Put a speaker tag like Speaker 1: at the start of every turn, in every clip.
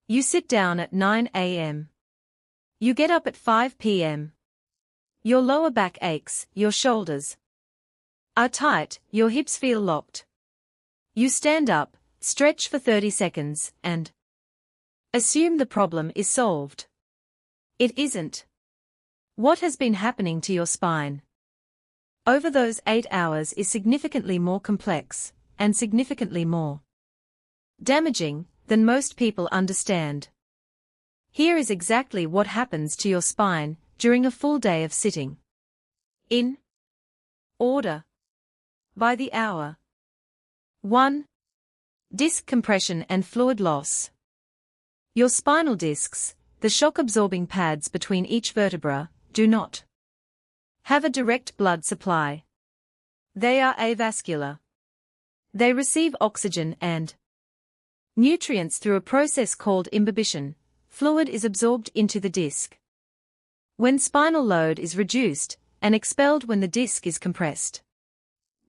Speaker 1: You sit down at 9 a.m. You get up at 5 p.m. Your lower back aches, your shoulders are tight, your hips feel locked. You stand up, stretch for 30 seconds, and assume the problem is solved. It isn't. What has been happening to your spine over those 8 hours is significantly more complex, and significantly more damaging than most people understand. Here is exactly what happens to your spine during a full day of sitting. In order. By the hour. 1. Disc compression and fluid loss. Your spinal discs, the shock-absorbing pads between each vertebra, do not have a direct blood supply. They are avascular. They receive oxygen and nutrients through a process called imbibition. Fluid is absorbed into the disc when spinal load is reduced, and expelled when the disc is compressed.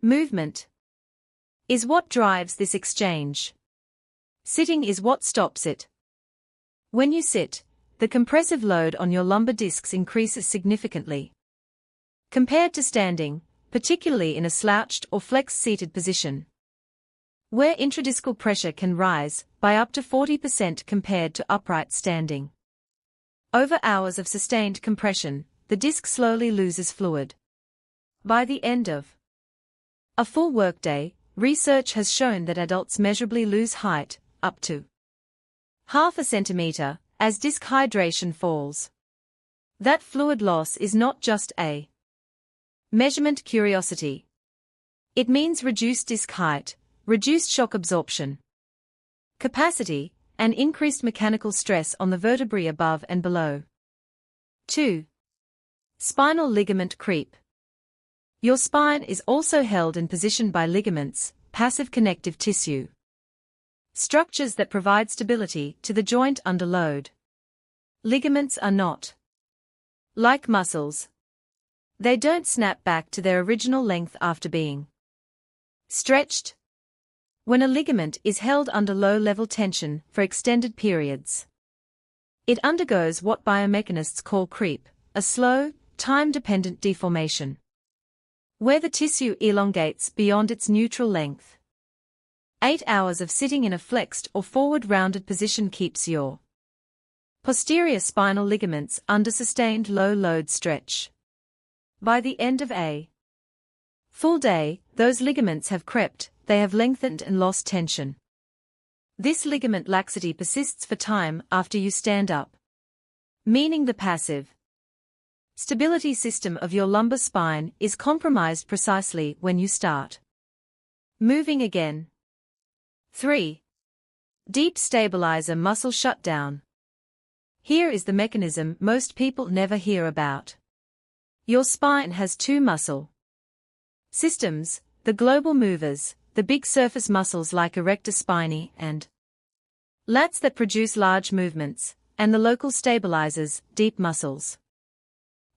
Speaker 1: Movement is what drives this exchange. Sitting is what stops it. When you sit, the compressive load on your lumbar discs increases significantly compared to standing, particularly in a slouched or flexed-seated position, where intradiscal pressure can rise by up to 40% compared to upright standing. Over hours of sustained compression, the disc slowly loses fluid. By the end of a full workday, research has shown that adults measurably lose height, up to half a centimeter, as disc hydration falls. That fluid loss is not just a measurement curiosity. It means reduced disc height, reduced shock absorption capacity, and increased mechanical stress on the vertebrae above and below. 2. Spinal ligament creep. Your spine is also held in position by ligaments, passive connective tissue, structures that provide stability to the joint under load. Ligaments are not like muscles. They don't snap back to their original length after being stretched. When a ligament is held under low-level tension for extended periods, it undergoes what biomechanists call creep, a slow, time-dependent deformation, where the tissue elongates beyond its neutral length. 8 hours of sitting in a flexed or forward-rounded position keeps your posterior spinal ligaments under sustained low-load stretch. By the end of a full day, those ligaments have crept, they have lengthened and lost tension. This ligament laxity persists for time after you stand up, meaning the passive stability system of your lumbar spine is compromised precisely when you start moving again. 3. Deep stabilizer muscle shutdown. Here is the mechanism most people never hear about. Your spine has two muscle systems, the global movers, the big surface muscles like erector spinae and lats that produce large movements, and the local stabilizers, deep muscles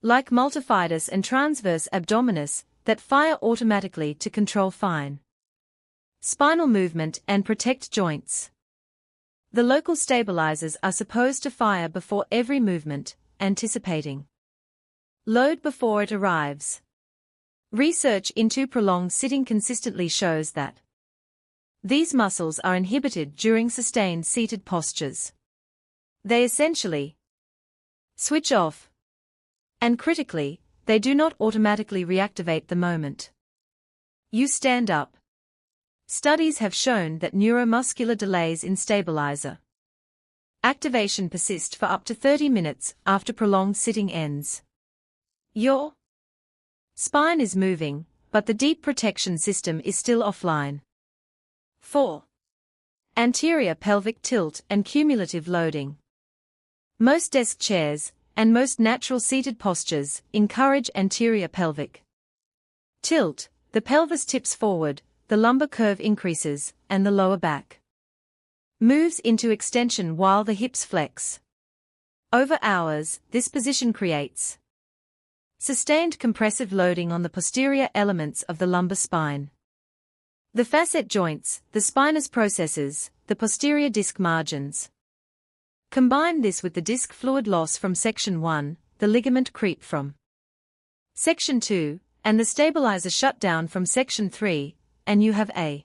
Speaker 1: like multifidus and transverse abdominis, that fire automatically to control fine spinal movement and protect joints. The local stabilizers are supposed to fire before every movement, anticipating load before it arrives. Research into prolonged sitting consistently shows that these muscles are inhibited during sustained seated postures. They essentially switch off, and critically, they do not automatically reactivate the moment you stand up. Studies have shown that neuromuscular delays in stabilizer activation persist for up to 30 minutes after prolonged sitting ends. Your spine is moving, but the deep protection system is still offline. 4. Anterior pelvic tilt and cumulative loading. Most desk chairs, and most natural seated postures, encourage anterior pelvic tilt. The pelvis tips forward, the lumbar curve increases, and the lower back moves into extension while the hips flex. Over hours, this position creates sustained compressive loading on the posterior elements of the lumbar spine. The facet joints, the spinous processes, the posterior disc margins, Combine this with the disc fluid loss from Section 1, the ligament creep from Section 2, and the stabilizer shutdown from Section 3, and you have a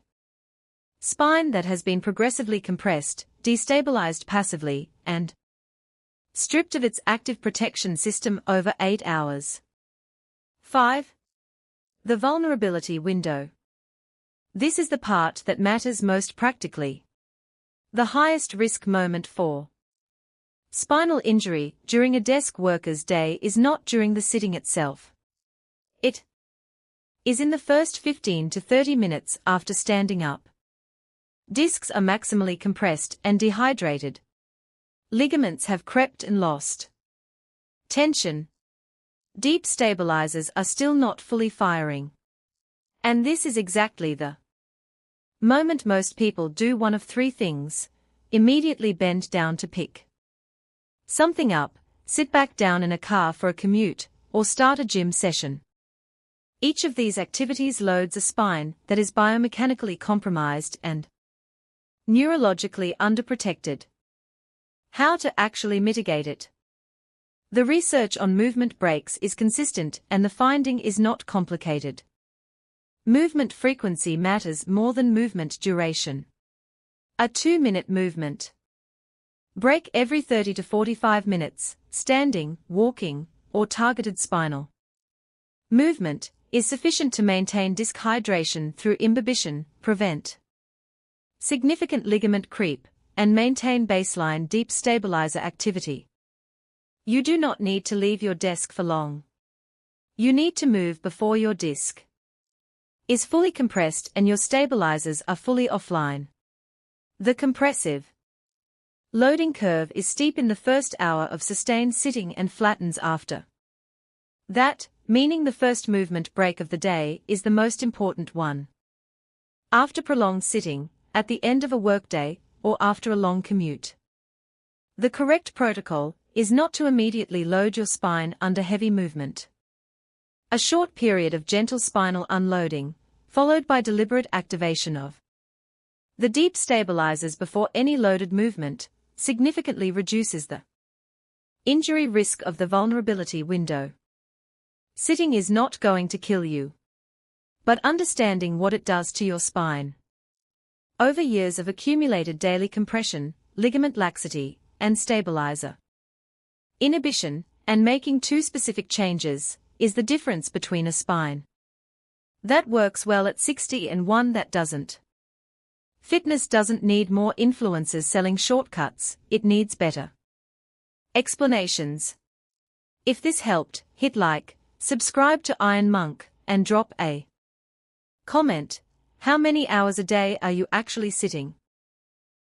Speaker 1: spine that has been progressively compressed, destabilized passively, and stripped of its active protection system over 8 hours. 5. The vulnerability window. This is the part that matters most practically. The highest risk moment for spinal injury during a desk worker's day is not during the sitting itself. It is in the first 15 to 30 minutes after standing up. Discs are maximally compressed and dehydrated. Ligaments have crept and lost tension. Deep stabilizers are still not fully firing. And this is exactly the moment most people do one of three things: immediately bend down to pick something up, sit back down in a car for a commute, or start a gym session. Each of these activities loads a spine that is biomechanically compromised and neurologically underprotected. How to actually mitigate it? The research on movement breaks is consistent and the finding is not complicated. Movement frequency matters more than movement duration. A 2-minute movement break every 30 to 45 minutes, standing, walking, or targeted spinal movement, is sufficient to maintain disc hydration through imbibition, prevent significant ligament creep, and maintain baseline deep stabilizer activity. You do not need to leave your desk for long. You need to move before your disc is fully compressed and your stabilizers are fully offline. The compressive loading curve is steep in the first hour of sustained sitting and flattens after that, meaning the first movement break of the day is the most important one. After prolonged sitting, at the end of a workday, or after a long commute. The correct protocol is not to immediately load your spine under heavy movement. A short period of gentle spinal unloading, followed by deliberate activation of the deep stabilizers before any loaded movement, significantly reduces the injury risk of the vulnerability window. Sitting is not going to kill you, but understanding what it does to your spine. Over years of accumulated daily compression, ligament laxity, and stabilizer inhibition, and making two specific changes, is the difference between a spine that works well at 60 and one that doesn't. Fitness doesn't need more influencers selling shortcuts, it needs better explanations. If this helped, hit like, subscribe to Iron Monk, and drop a comment. How many hours a day are you actually sitting?